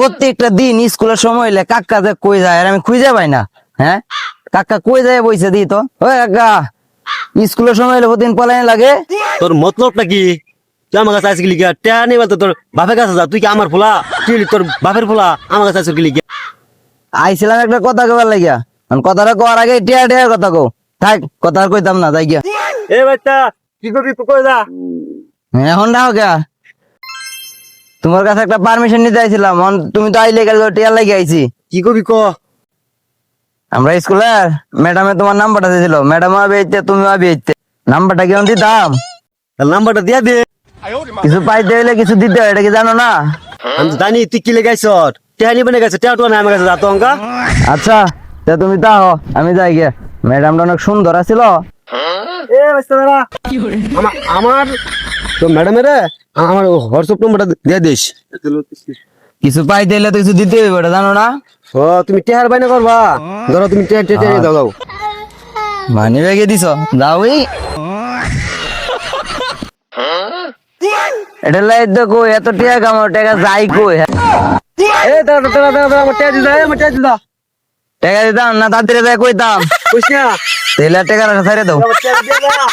প্রত্যেকটা দিন স্কুলের সময় হইলে কাকা যে কই যায় আর আমি খুঁজে পাই না। হ্যাঁ, কাকা কই যায় বইছে দি তো। ওই কাকা, স্কুলের সময় হইলে প্রতিদিন পলাইন লাগে। তোর মতলবটা কি? তুই আমার কাছে আসলি গিয়া টেয়া নেই বলতো তোর বাপের কাছে যা। তুই কি আমার ফুলা? তুই হলি তোর বাপের ফুলা, আমার কাছে আসলি গিয়া। আইছিলাম একটা কথা কবার লাগিয়া, কথাটা কওয়ার আগে টিয়া টিয়ার কথা কও। থাক, কথা আর কইতাম না, যাই গিয়া। এ বাচ্চা, কি করবি কই যা? এখন ডাও গা, তোমার কাছে একটা পারমিশন নিতে আইছিলাম। তুমি তো আইলে গেল, টিয়ার লাগি আইছি। কি করবি ক? আমরা স্কুলের ম্যাডামে তোমার নাম্বারটা দিয়েছিল, ম্যাডাম আবে ইচ্ছে, তুমি আবে ইচ্ছে। নাম্বারটা কেমন দিতাম? নাম্বারটা দিয়া দে। কিছু পাইতে হইলে কিছু দিতে হয়, এটা কি জানো না? আমি তো জানি তুই কি লেগাইছ। টেয়া নিবে না গেছে, টেয়া তো না আমার কাছে যা তো অঙ্কা। আচ্ছা, তা তুমি তাও, আমি যাই গিয়া। ম্যাডামটা অনেক সুন্দর আছিল। এ বাচ্চা দাঁড়া। আমার তো ম্যাডামের আমার হোয়াটসঅ্যাপ নম্বরটা দিয়ে দিস। কিছু পাইতে হইলে তো কিছু দিতে হইব, এটা জানো না? ও তুমি টেহার বাইনা করবা? ধরো তুমি টেয়া টেয়া টেয়া দাও। মানি ব্যাগে দিছ, যাওই। এটা লাই দেখো, এত টিয়া কামাও, টাকা যাই কই। এ দাঁড়া দাঁড়া দাঁড়া দাঁড়া, আমার টেয়া দিদা, আমার টেয়া দিদা। টাকা দিতাম না, তাড়াতাড়ি যাই কইতাম। কইস না। তেলে টাকা ছেড়ে দাও। আমার টেয়া দিদা।